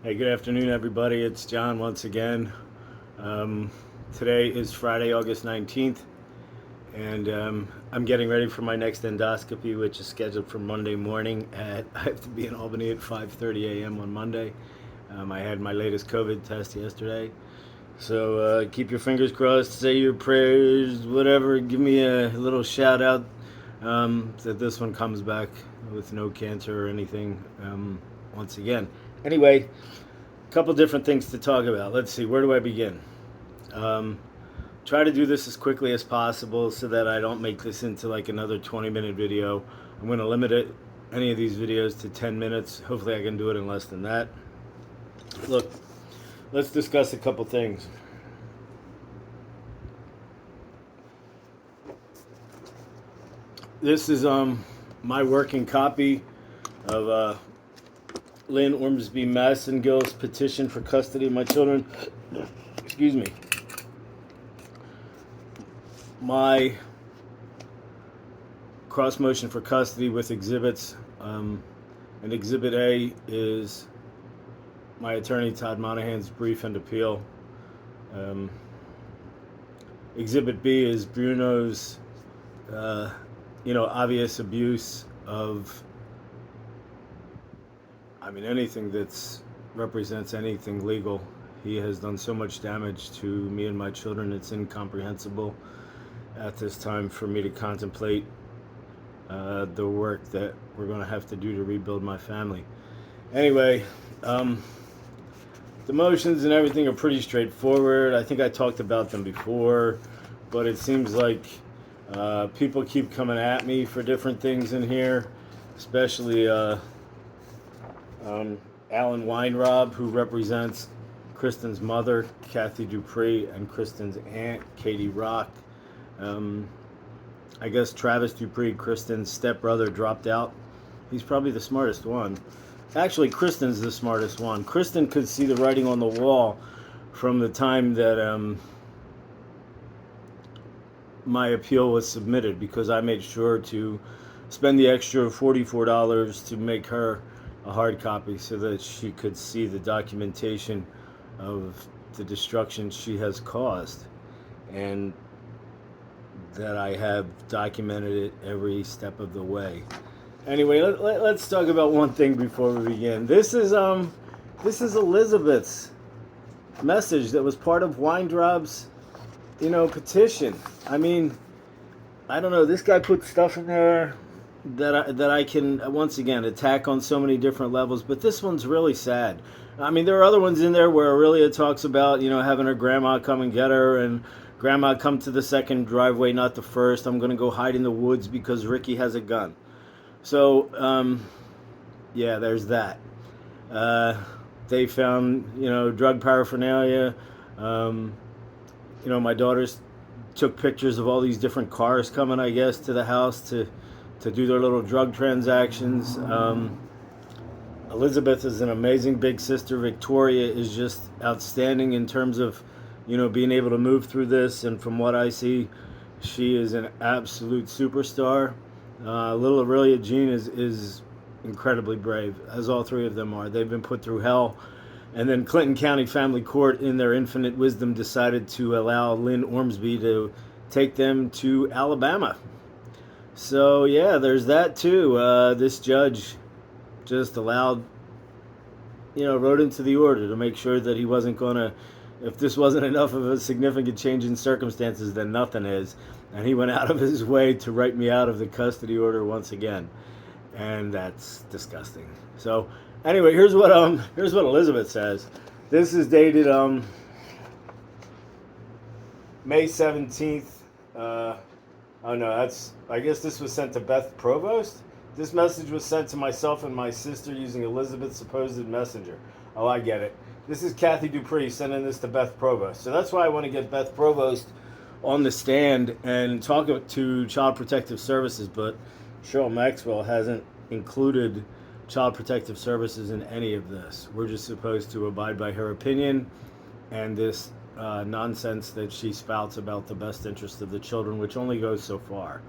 Hey, good afternoon, everybody. It's John once again. Today is Friday, August 19th, and I'm getting ready for my next endoscopy, which is scheduled for Monday morning. I have to be in Albany at 5:30 a.m. on Monday. I had my latest COVID test yesterday. So keep your fingers crossed, say your prayers, whatever. Give me a little shout out that this one comes back with no cancer or anything once again. Anyway, a couple different things to talk about. Let's see, where do I begin? Um, Try to do this as quickly as possible so that I don't make this into like another 20-minute video. I'm going to limit any of these videos to 10 minutes. Hopefully, I can do it in less than that. Look, let's discuss a couple things. This is my working copy of Lynn Ormsby Massengill's petition for custody of my children. Excuse me. My cross motion for custody with exhibits. And Exhibit A is my attorney Todd Monahan's brief and appeal. Exhibit B is Bruno's, obvious abuse of, anything that's represents anything legal. He has done so much damage to me and my children, it's incomprehensible at this time for me to contemplate the work that we're going to have to do to rebuild my family. Anyway, the motions and everything are pretty straightforward. I think I talked about them before, but it seems like people keep coming at me for different things in here, especially Alan Weinrob, who represents Kristen's mother, Kathy Dupree, and Kristen's aunt, Katie Rock. I guess Travis Dupree, Kristen's stepbrother, dropped out. He's probably the smartest one. Actually, Kristen's the smartest one. Kristen could see the writing on the wall from the time that my appeal was submitted, because I made sure to spend the extra $44 to make her a hard copy so that she could see the documentation of the destruction she has caused, and that I have documented it every step of the way. Anyway, let's talk about one thing before we begin. This is Elizabeth's message that was part of Weintraub's, petition. I don't know. This guy put stuff in there that I can once again attack on so many different levels, but this one's really sad. There are other ones in there where Aurelia talks about, having her grandma come and get her, and grandma come to the second driveway, not the first. I'm going to go hide in the woods because Ricky has a gun. So, yeah, there's that. They found, drug paraphernalia. My daughters took pictures of all these different cars coming, I guess, to the house to do their little drug transactions. Elizabeth is an amazing big sister. Victoria is just outstanding in terms of, being able to move through this. And from what I see, she is an absolute superstar. Little Aurelia Jean is incredibly brave, as all three of them are. They've been put through hell. And then Clinton County Family Court, in their infinite wisdom, decided to allow Lynn Ormsby to take them to Alabama. So, yeah, there's that too. This judge just allowed, wrote into the order to make sure that he wasn't going to, if this wasn't enough of a significant change in circumstances, then nothing is. And he went out of his way to write me out of the custody order once again. And that's disgusting. So, anyway, here's what Elizabeth says. This is dated May 17th. I guess this was sent to Beth Provost. This message was sent to myself and my sister using Elizabeth's supposed messenger. Oh, I get it. This is Kathy Dupree sending this to Beth Provost. So that's why I want to get Beth Provost on the stand and talk to Child Protective Services, but Cheryl Maxwell hasn't included Child Protective Services in any of this. We're just supposed to abide by her opinion and this nonsense that she spouts about the best interest of the children, which only goes so far.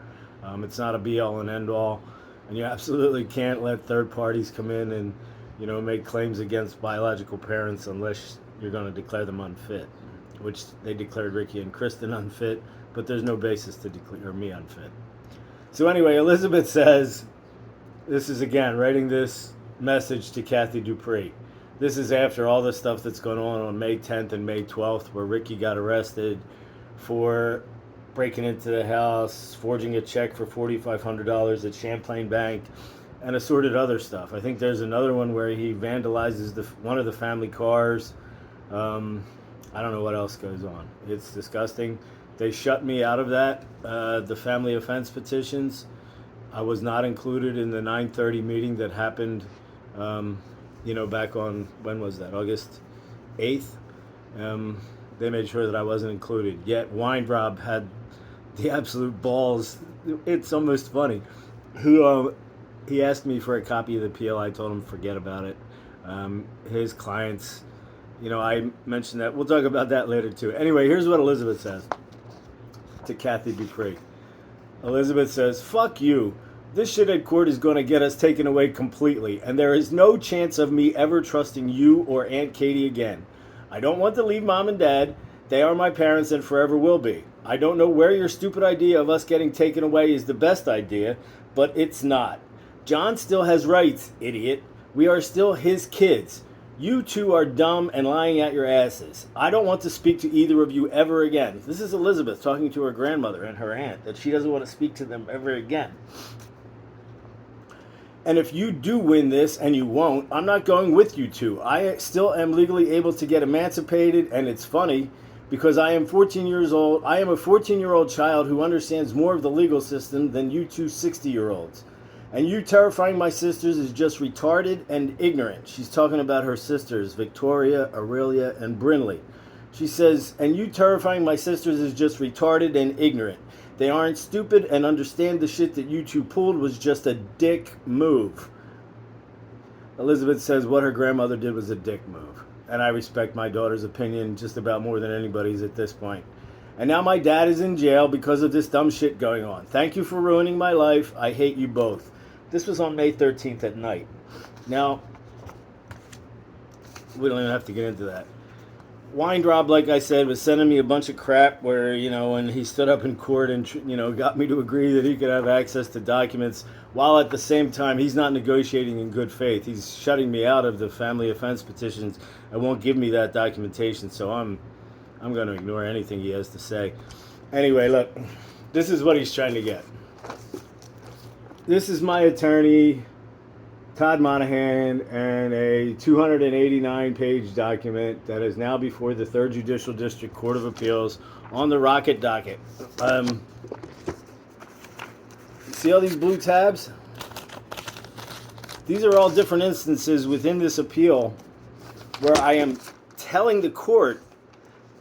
It's not a be-all and end-all, and you absolutely can't let third parties come in and make claims against biological parents unless you're going to declare them unfit, which they declared Ricky and Kristen unfit, but there's no basis to declare me unfit. So anyway, Elizabeth says, this is again writing this message to Kathy Dupree. This is after all the stuff that's going on May 10th and May 12th, where Ricky got arrested for breaking into the house, forging a check for $4,500 at Champlain Bank, and assorted other stuff. I think there's another one where he vandalizes one of the family cars. I don't know what else goes on. It's disgusting. They shut me out of that, the family offense petitions. I was not included in the 9:30 meeting that happened, back on, when was that, August 8th? They made sure that I wasn't included. Yet Weintraub had the absolute balls. It's almost funny. He asked me for a copy of the appeal. I told him forget about it. His clients, I mentioned that. We'll talk about that later too. Anyway, here's what Elizabeth says to Kathy Dupree. Elizabeth says, "Fuck you. This shit at court is going to get us taken away completely, and there is no chance of me ever trusting you or Aunt Katie again. I don't want to leave Mom and Dad. They are my parents and forever will be. I don't know where your stupid idea of us getting taken away is the best idea, but it's not. John still has rights, idiot. We are still his kids. You two are dumb and lying at your asses. I don't want to speak to either of you ever again." This is Elizabeth talking to her grandmother and her aunt, that she doesn't want to speak to them ever again. "And if you do win this, and you won't, I'm not going with you two. I still am legally able to get emancipated, and it's funny, because I am 14 years old. I am a 14-year-old child who understands more of the legal system than you two 60-year-olds. And you terrifying my sisters is just retarded and ignorant." She's talking about her sisters, Victoria, Aurelia, and Brinley. She says, "And you terrifying my sisters is just retarded and ignorant. They aren't stupid and understand the shit that you two pulled was just a dick move." Elizabeth says what her grandmother did was a dick move. And I respect my daughter's opinion just about more than anybody's at this point. "And now my dad is in jail because of this dumb shit going on. Thank you for ruining my life. I hate you both." This was on May 13th at night. Now, we don't even have to get into that. Weintraub, like I said, was sending me a bunch of crap where, when he stood up in court and, got me to agree that he could have access to documents, while at the same time he's not negotiating in good faith. He's shutting me out of the family offense petitions and won't give me that documentation, so I'm going to ignore anything he has to say. Anyway, look, this is what he's trying to get. This is my attorney, Todd Monahan, and a 289-page document that is now before the 3rd Judicial District Court of Appeals on the Rocket docket. See all these blue tabs? These are all different instances within this appeal where I am telling the court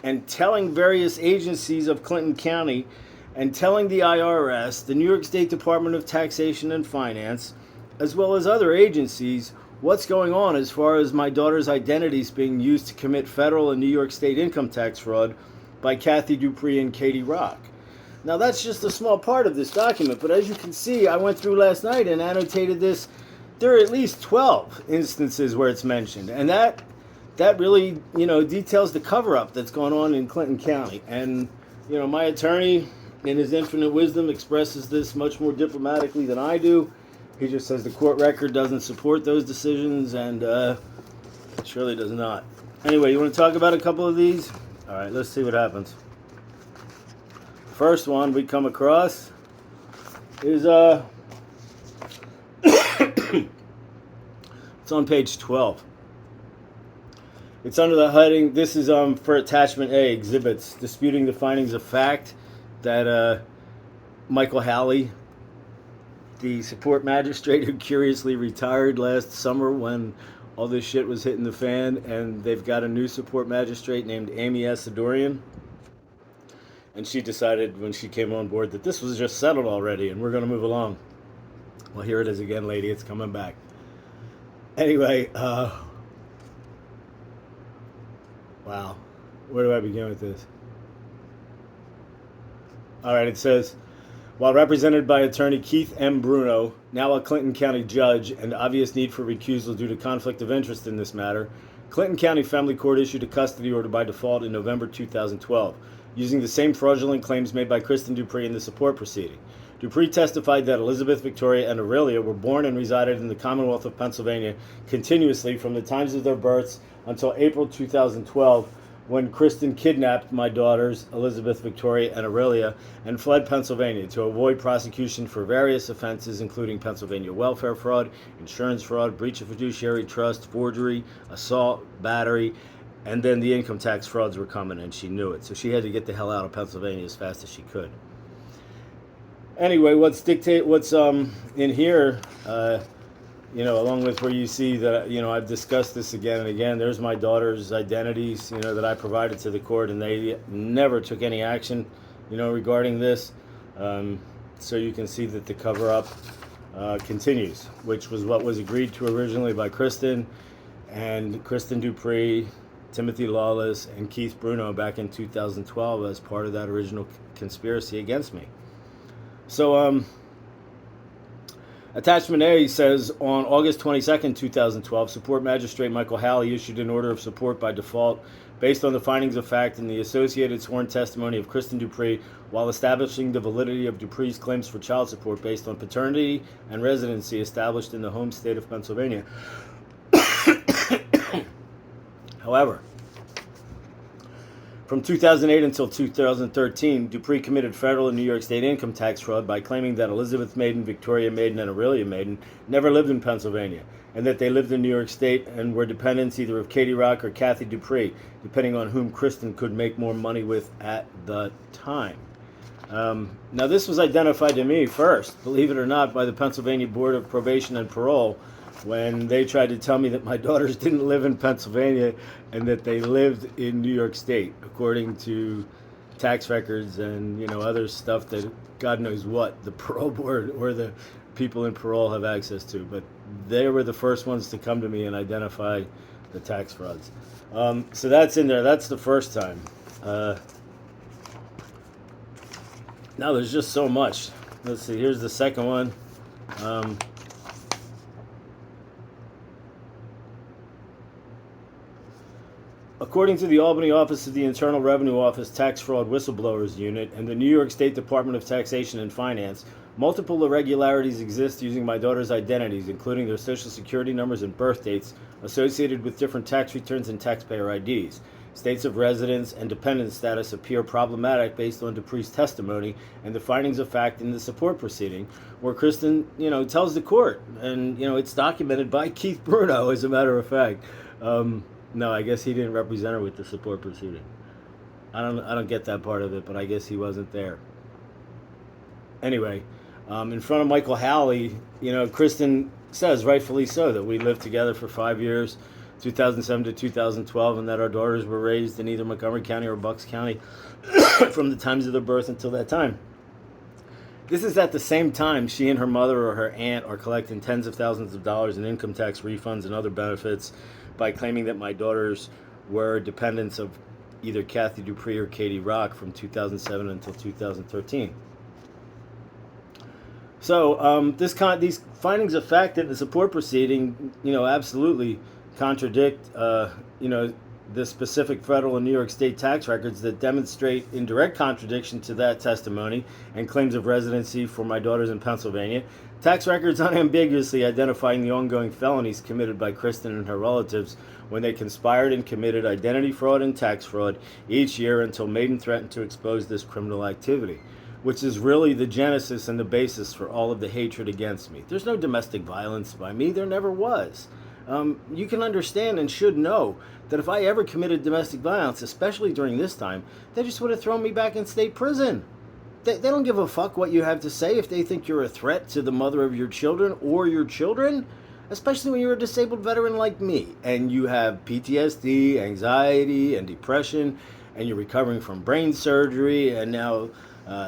and telling various agencies of Clinton County and telling the IRS, the New York State Department of Taxation and Finance, as well as other agencies, what's going on as far as my daughter's identities being used to commit federal and New York State income tax fraud by Kathy Dupree and Katie Rock. Now that's just a small part of this document, but as you can see, I went through last night and annotated this. There are at least 12 instances where it's mentioned, and that really, details the cover-up that's going on in Clinton County. And, my attorney, in his infinite wisdom, expresses this much more diplomatically than I do. He just says the court record doesn't support those decisions, and it surely does not. Anyway, you want to talk about a couple of these? All right, let's see what happens. First one we come across is it's on page 12. It's under the heading, this is for attachment A, exhibits, disputing the findings of fact that Michael Halley, the support magistrate who curiously retired last summer when all this shit was hitting the fan, and they've got a new support magistrate named Amy Asadorian. And she decided when she came on board that this was just settled already and we're going to move along. Well, here it is again, lady. It's coming back. Anyway, wow. Where do I begin with this? All right, it says, while represented by attorney Keith M. Bruno, now a Clinton County judge, and obvious need for recusal due to conflict of interest in this matter, Clinton County Family Court issued a custody order by default in November 2012, using the same fraudulent claims made by Kristen Dupree in the support proceeding. Dupree testified that Elizabeth, Victoria, and Aurelia were born and resided in the Commonwealth of Pennsylvania continuously from the times of their births until April 2012, when Kristen kidnapped my daughters, Elizabeth, Victoria, and Aurelia, and fled Pennsylvania to avoid prosecution for various offenses, including Pennsylvania welfare fraud, insurance fraud, breach of fiduciary trust, forgery, assault, battery, and then the income tax frauds were coming, and she knew it. So she had to get the hell out of Pennsylvania as fast as she could. Anyway, what's in here, along with where you see that, I've discussed this again and again. There's my daughter's identities, that I provided to the court, and they never took any action, regarding this. So you can see that the cover-up continues, which was what was agreed to originally by Kristen Dupree, Timothy Lawless, and Keith Bruno back in 2012 as part of that original conspiracy against me. So, Attachment A says, on August 22nd, 2012, Support Magistrate Michael Halley issued an order of support by default based on the findings of fact in the associated sworn testimony of Kristen Dupree while establishing the validity of Dupree's claims for child support based on paternity and residency established in the home state of Pennsylvania. However, from 2008 until 2013, Dupree committed federal and New York State income tax fraud by claiming that Elizabeth Maiden, Victoria Maiden, and Aurelia Maiden never lived in Pennsylvania, and that they lived in New York State and were dependents either of Katie Rock or Kathy Dupree, depending on whom Kristen could make more money with at the time. Now, this was identified to me first, believe it or not, by the Pennsylvania Board of Probation and Parole, when they tried to tell me that my daughters didn't live in Pennsylvania and that they lived in New York State, according to tax records and, other stuff that God knows what the parole board or the people in parole have access to. But they were the first ones to come to me and identify the tax frauds. So that's in there. That's the first time. Now there's just so much. Let's see. Here's the second one. According to the Albany Office of the Internal Revenue Office Tax Fraud Whistleblowers Unit and the New York State Department of Taxation and Finance, multiple irregularities exist using my daughter's identities, including their social security numbers and birth dates, associated with different tax returns and taxpayer IDs. States of residence and dependent status appear problematic based on Dupree's testimony and the findings of fact in the support proceeding, where Kristen, tells the court, and, it's documented by Keith Bruno, as a matter of fact. No, I guess he didn't represent her with the support proceeding. I don't get that part of it, but I guess he wasn't there. Anyway, in front of Michael Halley, Kristen says, rightfully so, that we lived together for 5 years, 2007 to 2012, and that our daughters were raised in either Montgomery County or Bucks County from the times of their birth until that time. This is at the same time she and her mother or her aunt are collecting tens of thousands of dollars in income tax refunds and other benefits by claiming that my daughters were dependents of either Kathy Dupree or Katie Rock from 2007 until 2013. So these findings of fact in the support proceeding, absolutely contradict, the specific federal and New York State tax records that demonstrate in direct contradiction to that testimony and claims of residency for my daughters in Pennsylvania. Tax records unambiguously identifying the ongoing felonies committed by Kristen and her relatives when they conspired and committed identity fraud and tax fraud each year until Maiden threatened to expose this criminal activity, which is really the genesis and the basis for all of the hatred against me. There's no domestic violence by me. There never was. You can understand and should know that if I ever committed domestic violence, especially during this time, they just would have thrown me back in state prison. They don't give a fuck what you have to say if they think you're a threat to the mother of your children or your children, especially when you're a disabled veteran like me and you have PTSD, anxiety, and depression, and you're recovering from brain surgery and now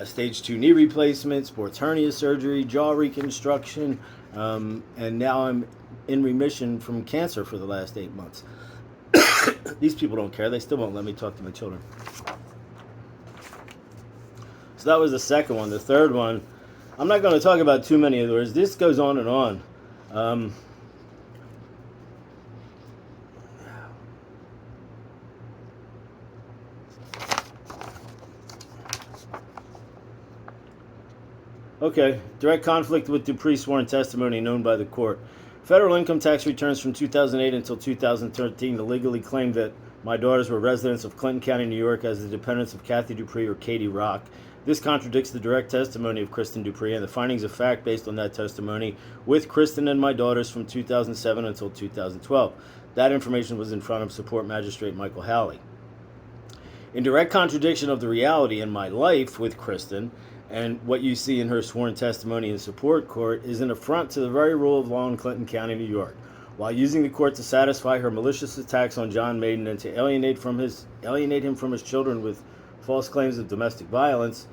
stage 2 knee replacement, sports hernia surgery, jaw reconstruction, and now I'm in remission from cancer for the last 8 months. These people don't care. They still won't let me talk to my children. So that was the second one. The third one, I'm not going to talk about too many of those. This goes on and on. Okay, direct conflict with Dupree's sworn testimony known by the court. Federal income tax returns from 2008 until 2013 illegally claimed that my daughters were residents of Clinton County, New York, as the dependents of Kathy Dupree or Katie Rock. This contradicts the direct testimony of Kristen Dupree and the findings of fact based on that testimony with Kristen and my daughters from 2007 until 2012. That information was in front of Support Magistrate Michael Halley. In direct contradiction of the reality in my life with Kristen, and what you see in her sworn testimony in support court is an affront to the very rule of law in Clinton County, New York. While using the court to satisfy her malicious attacks on John Maiden and to alienate him from his children with false claims of domestic violence,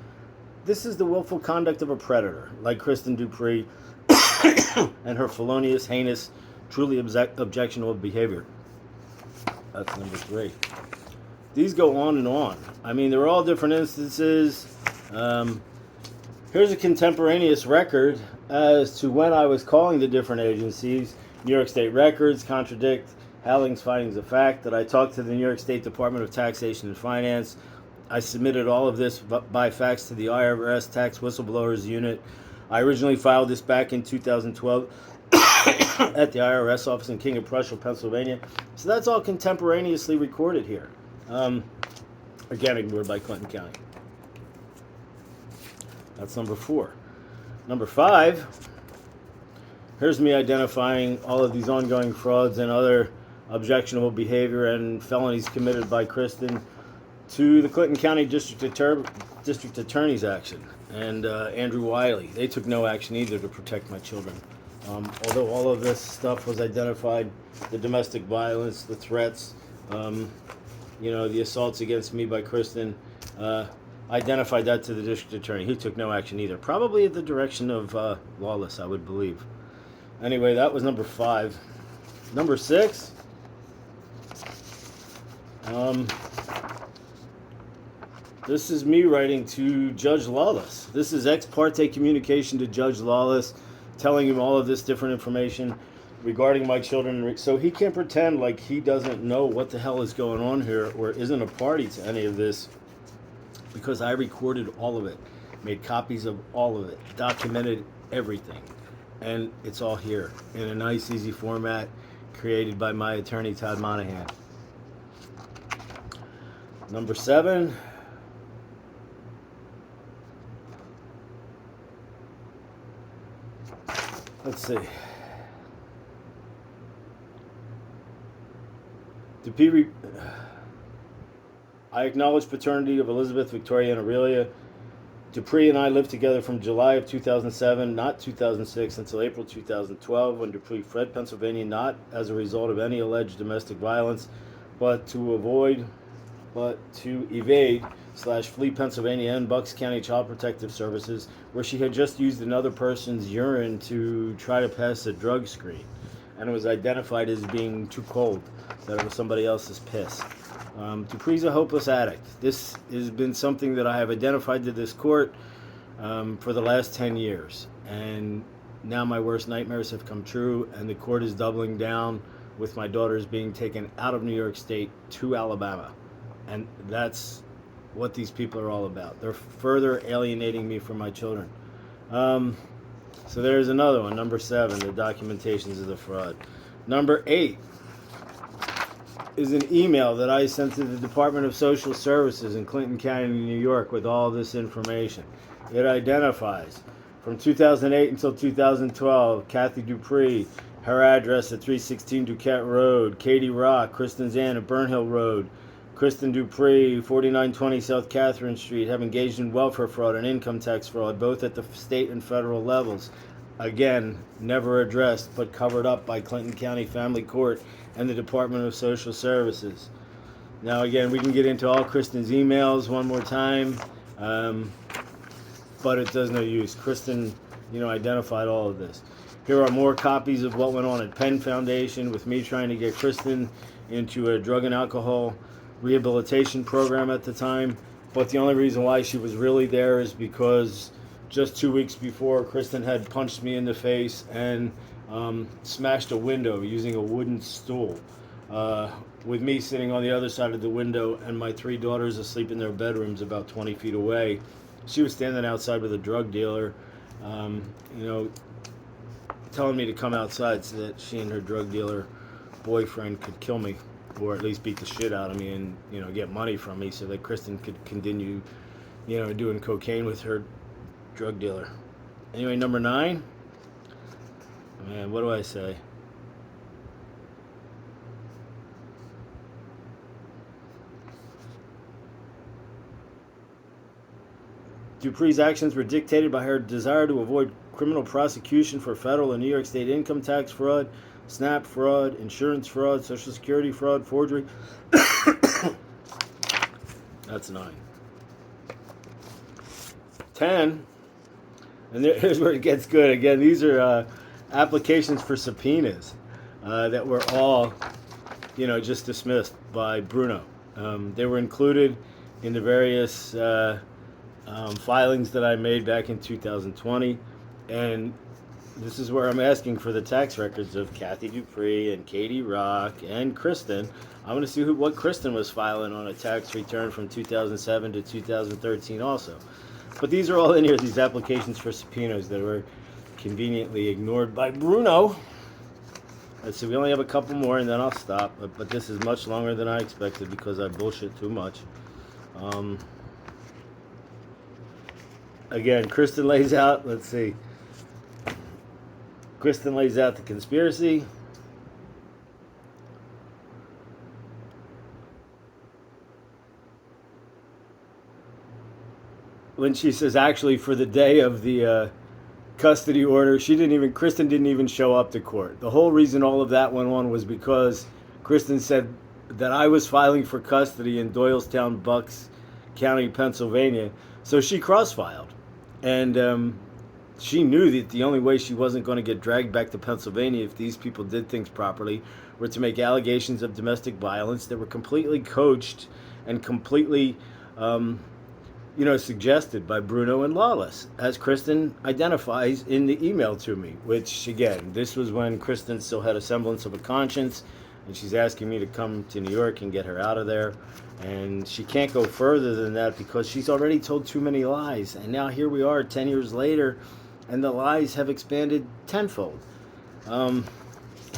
this is the willful conduct of a predator, like Kristen Dupree, and her felonious, heinous, truly objectionable behavior. That's number 3. These go on and on. I mean, they're all different instances. Here's a contemporaneous record as to when I was calling the different agencies. New York State records contradict Halling's findings of fact that I talked to the New York State Department of Taxation and Finance. I submitted all of this by fax to the IRS Tax Whistleblowers Unit. I originally filed this back in 2012 at the IRS office in King of Prussia, Pennsylvania. So that's all contemporaneously recorded here. Again, ignored by Clinton County. That's number 4. Number 5, here's me identifying all of these ongoing frauds and other objectionable behavior and felonies committed by Kristen to the Clinton County District Attorney's action and Andrew Wiley. They took no action either to protect my children. Although all of this stuff was identified, the domestic violence, the threats, the assaults against me by Kristen, identified that to the district attorney. He took no action either. Probably at the direction of Lawless, I would believe. Anyway, that was number 5. Number 6. This is me writing to Judge Lawless. This is ex parte communication to Judge Lawless, telling him all of this different information regarding my children. So he can't pretend like he doesn't know what the hell is going on here or isn't a party to any of this, because I recorded all of it, made copies of all of it, documented everything. And it's all here in a nice, easy format created by my attorney, Todd Monahan. Number 7. Let's see. I acknowledge paternity of Elizabeth, Victoria, and Aurelia. Dupree and I lived together from July of 2007, not 2006, until April 2012, when Dupree fled Pennsylvania, not as a result of any alleged domestic violence, but to evade/flee Pennsylvania and Bucks County Child Protective Services, where she had just used another person's urine to try to pass a drug screen, and it was identified as being too cold, that it was somebody else's piss. Dupree's a hopeless addict. This has been something that I have identified to this court for the last 10 years. And now my worst nightmares have come true, and the court is doubling down with my daughters being taken out of New York State to Alabama. And that's what these people are all about. They're further alienating me from my children. So there's another one, number 7, the documentations of the fraud. Number 8 is an email that I sent to the Department of Social Services in Clinton County, New York, with all this information. It identifies from 2008 until 2012, Kathy Dupree, her address at 316 Duquette Road, Katie Rock, Kristen's aunt at Burnhill Road, Kristen Dupree, 4920 South Catherine Street, have engaged in welfare fraud and income tax fraud, both at the state and federal levels. Again, never addressed, but covered up by Clinton County Family Court and the Department of Social Services. Now, again, we can get into all Kristen's emails one more time, but it does no use. Kristen, identified all of this. Here are more copies of what went on at Penn Foundation with me trying to get Kristen into a drug and alcohol rehabilitation program at the time. But the only reason why she was really there is because just 2 weeks before, Kristen had punched me in the face and smashed a window using a wooden stool. With me sitting on the other side of the window and my three daughters asleep in their bedrooms about 20 feet away. She was standing outside with a drug dealer, you know, telling me to come outside so that she and her drug dealer boyfriend could kill me, or at least beat the shit out of me and, you know, get money from me so that Kristen could continue, you know, doing cocaine with her drug dealer. Anyway, number 9. Man, what do I say? Dupree's actions were dictated by her desire to avoid criminal prosecution for federal and New York State income tax fraud, SNAP fraud, insurance fraud, Social Security fraud, forgery. That's 9. 10. And here's where it gets good. Again, these are applications for subpoenas that were all, you know, just dismissed by Bruno. They were included in the various filings that I made back in 2020. And this is where I'm asking for the tax records of Kathy Dupree and Katie Rock and Kristen. I'm going to see what Kristen was filing on a tax return from 2007 to 2013 also. But these are all in here, these applications for subpoenas that were conveniently ignored by Bruno. Let's see, we only have a couple more and then I'll stop. But this is much longer than I expected because I bullshit too much. Again, Kristen lays out, let's see. Kristen lays out the conspiracy. When she says actually for the day of the custody order, Kristen didn't even show up to court. The whole reason all of that went on was because Kristen said that I was filing for custody in Doylestown, Bucks County, Pennsylvania. So she cross-filed. And she knew that the only way she wasn't going to get dragged back to Pennsylvania if these people did things properly were to make allegations of domestic violence that were completely coached and completely, suggested by Bruno and Lawless, as Kristen identifies in the email to me, which, again, this was when Kristen still had a semblance of a conscience, and she's asking me to come to New York and get her out of there. And she can't go further than that because she's already told too many lies. And now here we are 10 years later, and the lies have expanded tenfold. And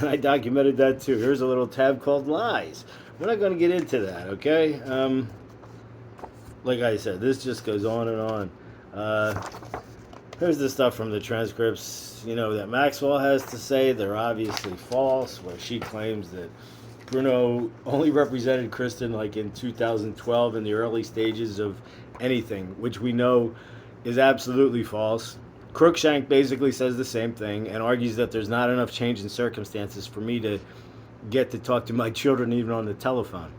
I documented that too. Here's a little tab called Lies. We're not going to get into that, okay? Like I said, this just goes on and on. Here's the stuff from the transcripts, that Maxwell has to say. They're obviously false, where she claims that Bruno only represented Kristen like in 2012 in the early stages of anything, which we know is absolutely false. Crookshank basically says the same thing and argues that there's not enough change in circumstances for me to get to talk to my children even on the telephone.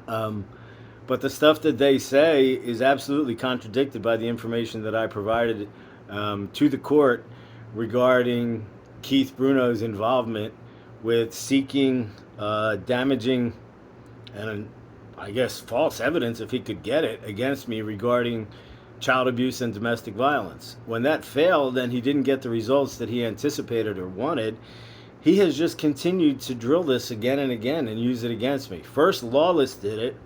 But the stuff that they say is absolutely contradicted by the information that I provided to the court regarding Keith Bruno's involvement with seeking damaging and I guess false evidence, if he could get it, against me regarding child abuse and domestic violence. When that failed and he didn't get the results that he anticipated or wanted, he has just continued to drill this again and again and use it against me. First, Lawless did it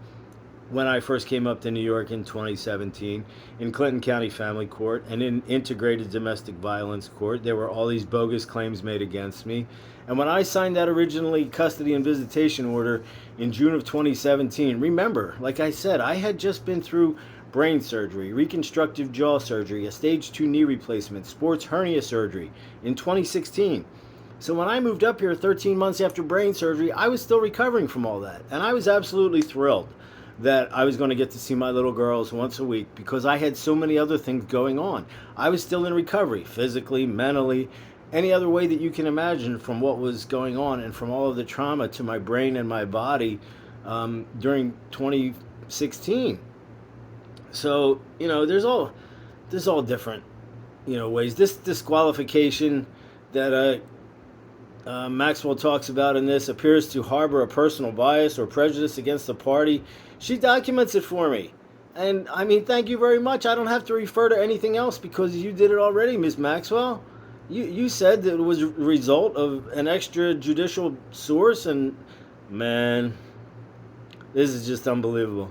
when I first came up to New York in 2017 in Clinton County Family Court and in Integrated Domestic Violence Court. There were all these bogus claims made against me. And when I signed that originally custody and visitation order in June of 2017, remember, like I said, I had just been through brain surgery, reconstructive jaw surgery, a stage 2 knee replacement, sports hernia surgery in 2016. So when I moved up here 13 months after brain surgery, I was still recovering from all that. And I was absolutely thrilled that I was going to get to see my little girls once a week because I had so many other things going on. I was still in recovery, physically, mentally, any other way that you can imagine from what was going on and from all of the trauma to my brain and my body during 2016. So, there's all different, ways. This disqualification that Maxwell talks about in this appears to harbor a personal bias or prejudice against the party. She documents it for me. And I mean, thank you very much. I don't have to refer to anything else because you did it already, Miss Maxwell. You said that it was a result of an extrajudicial source, and man, this is just unbelievable.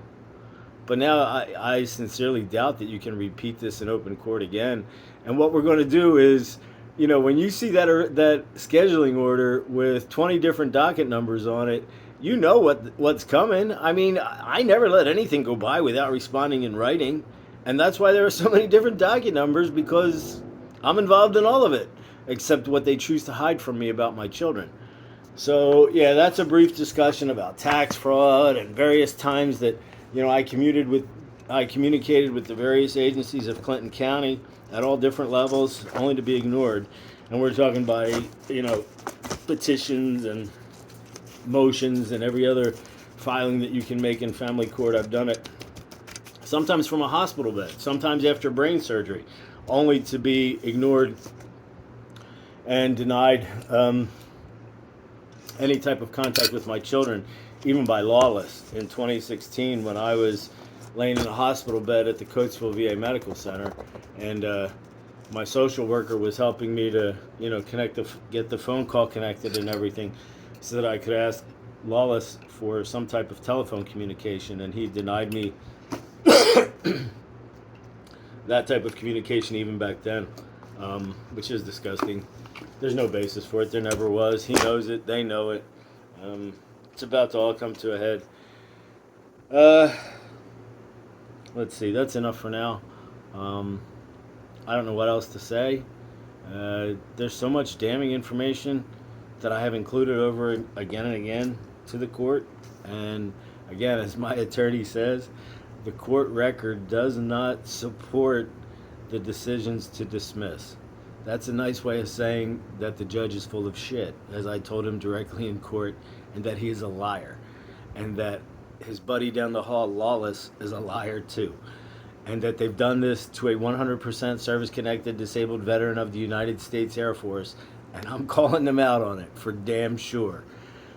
But now I sincerely doubt that you can repeat this in open court again. And what we're going to do is, when you see that scheduling order with 20 different docket numbers on it, you know what's coming. I mean, I never let anything go by without responding in writing, and that's why there are so many different docket numbers, because I'm involved in all of it, except what they choose to hide from me about my children. So yeah, that's a brief discussion about tax fraud and various times that I communicated with the various agencies of Clinton County at all different levels, only to be ignored. And we're talking by petitions and motions and every other filing that you can make in family court. I've done it. Sometimes from a hospital bed, sometimes after brain surgery, only to be ignored and denied any type of contact with my children, even by Lawless. In 2016, when I was laying in a hospital bed at the Coatesville VA Medical Center, and my social worker was helping me to, get the phone call connected and everything, so that I could ask Lawless for some type of telephone communication, and he denied me that type of communication even back then, which is disgusting. There's no basis for it. There never was. He knows it. They know it. It's about to all come to a head. Let's see. That's enough for now. I don't know what else to say. There's so much damning information that I have included over again and again to the court. And again, as my attorney says, the court record does not support the decisions to dismiss. That's a nice way of saying that the judge is full of shit, as I told him directly in court, and that he is a liar, and that his buddy down the hall, Lawless, is a liar too, and that they've done this to a 100% service-connected disabled veteran of the United States Air Force, and I'm calling them out on it for damn sure.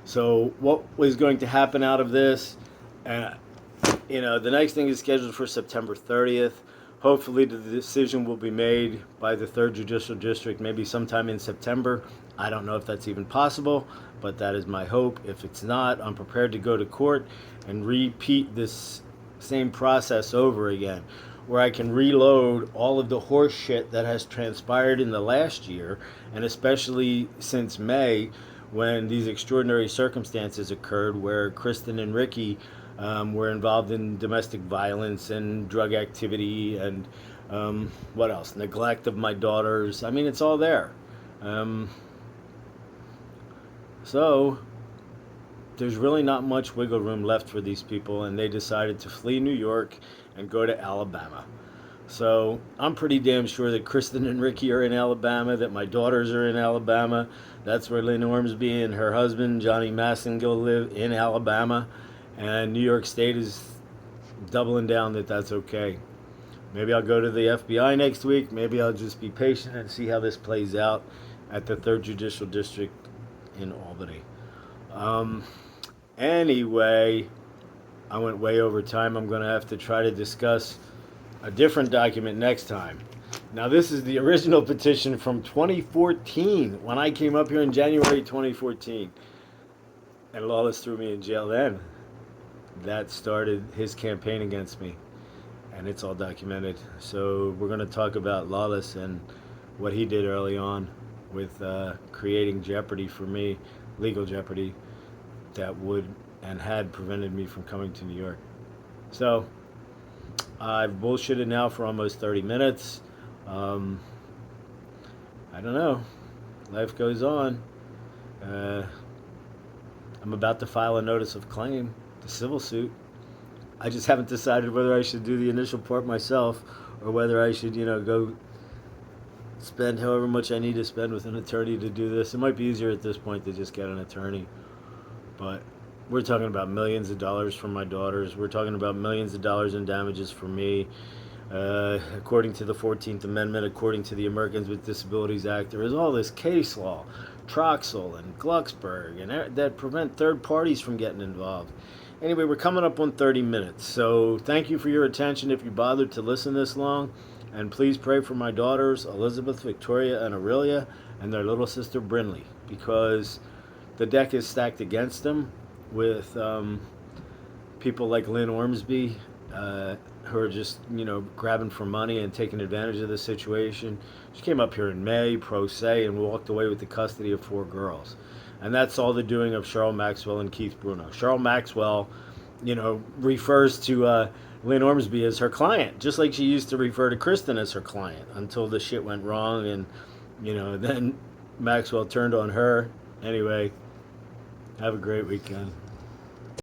So what was going to happen out of this? The next thing is scheduled for September 30th. Hopefully the decision will be made by the 3rd Judicial District, maybe sometime in September. I don't know if that's even possible, but that is my hope. If it's not, I'm prepared to go to court and repeat this same process over again, where I can reload all of the horse shit that has transpired in the last year, and especially since May, when these extraordinary circumstances occurred where Kristen and Ricky were involved in domestic violence and drug activity and what else? Neglect of my daughters. I mean, it's all there. So there's really not much wiggle room left for these people, and they decided to flee New York and go to Alabama. So I'm pretty damn sure that Kristen and Ricky are in Alabama, that my daughters are in Alabama. That's where Lynn Ormsby and her husband, Johnny Massengill, live, in Alabama. And New York State is doubling down that that's okay. Maybe I'll go to the FBI next week. Maybe I'll just be patient and see how this plays out at the 3rd Judicial District in Albany. Anyway, I went way over time. I'm going to have to try to discuss a different document next time. Now, this is the original petition from 2014, when I came up here in January 2014. And Lawless threw me in jail then. That started his campaign against me, and it's all documented. So we're going to talk about Lawless and what he did early on with creating jeopardy for me, legal jeopardy, that would and had prevented me from coming to New York. So I've bullshitted now for almost 30 minutes. I don't know. Life goes on. I'm about to file a notice of claim, the civil suit. I just haven't decided whether I should do the initial part myself or whether I should, go spend however much I need to spend with an attorney to do this. It might be easier at this point to just get an attorney. But we're talking about millions of dollars for my daughters. We're talking about millions of dollars in damages for me. According to the 14th Amendment, according to the Americans with Disabilities Act, there is all this case law Troxel and Glucksberg and that prevent third parties from getting involved. Anyway, we're coming up on 30 minutes, so thank you for your attention if you bothered to listen this long. And please pray for my daughters, Elizabeth, Victoria, and Aurelia, and their little sister, Brinley, because the deck is stacked against them with people like Lynn Ormsby, who are just, grabbing for money and taking advantage of the situation. She came up here in May, pro se, and walked away with the custody of 4 girls. And that's all the doing of Cheryl Maxwell and Keith Bruno. Cheryl Maxwell, refers to Lynn Ormsby as her client, just like she used to refer to Kristen as her client until the shit went wrong, and, then Maxwell turned on her. Anyway, have a great weekend.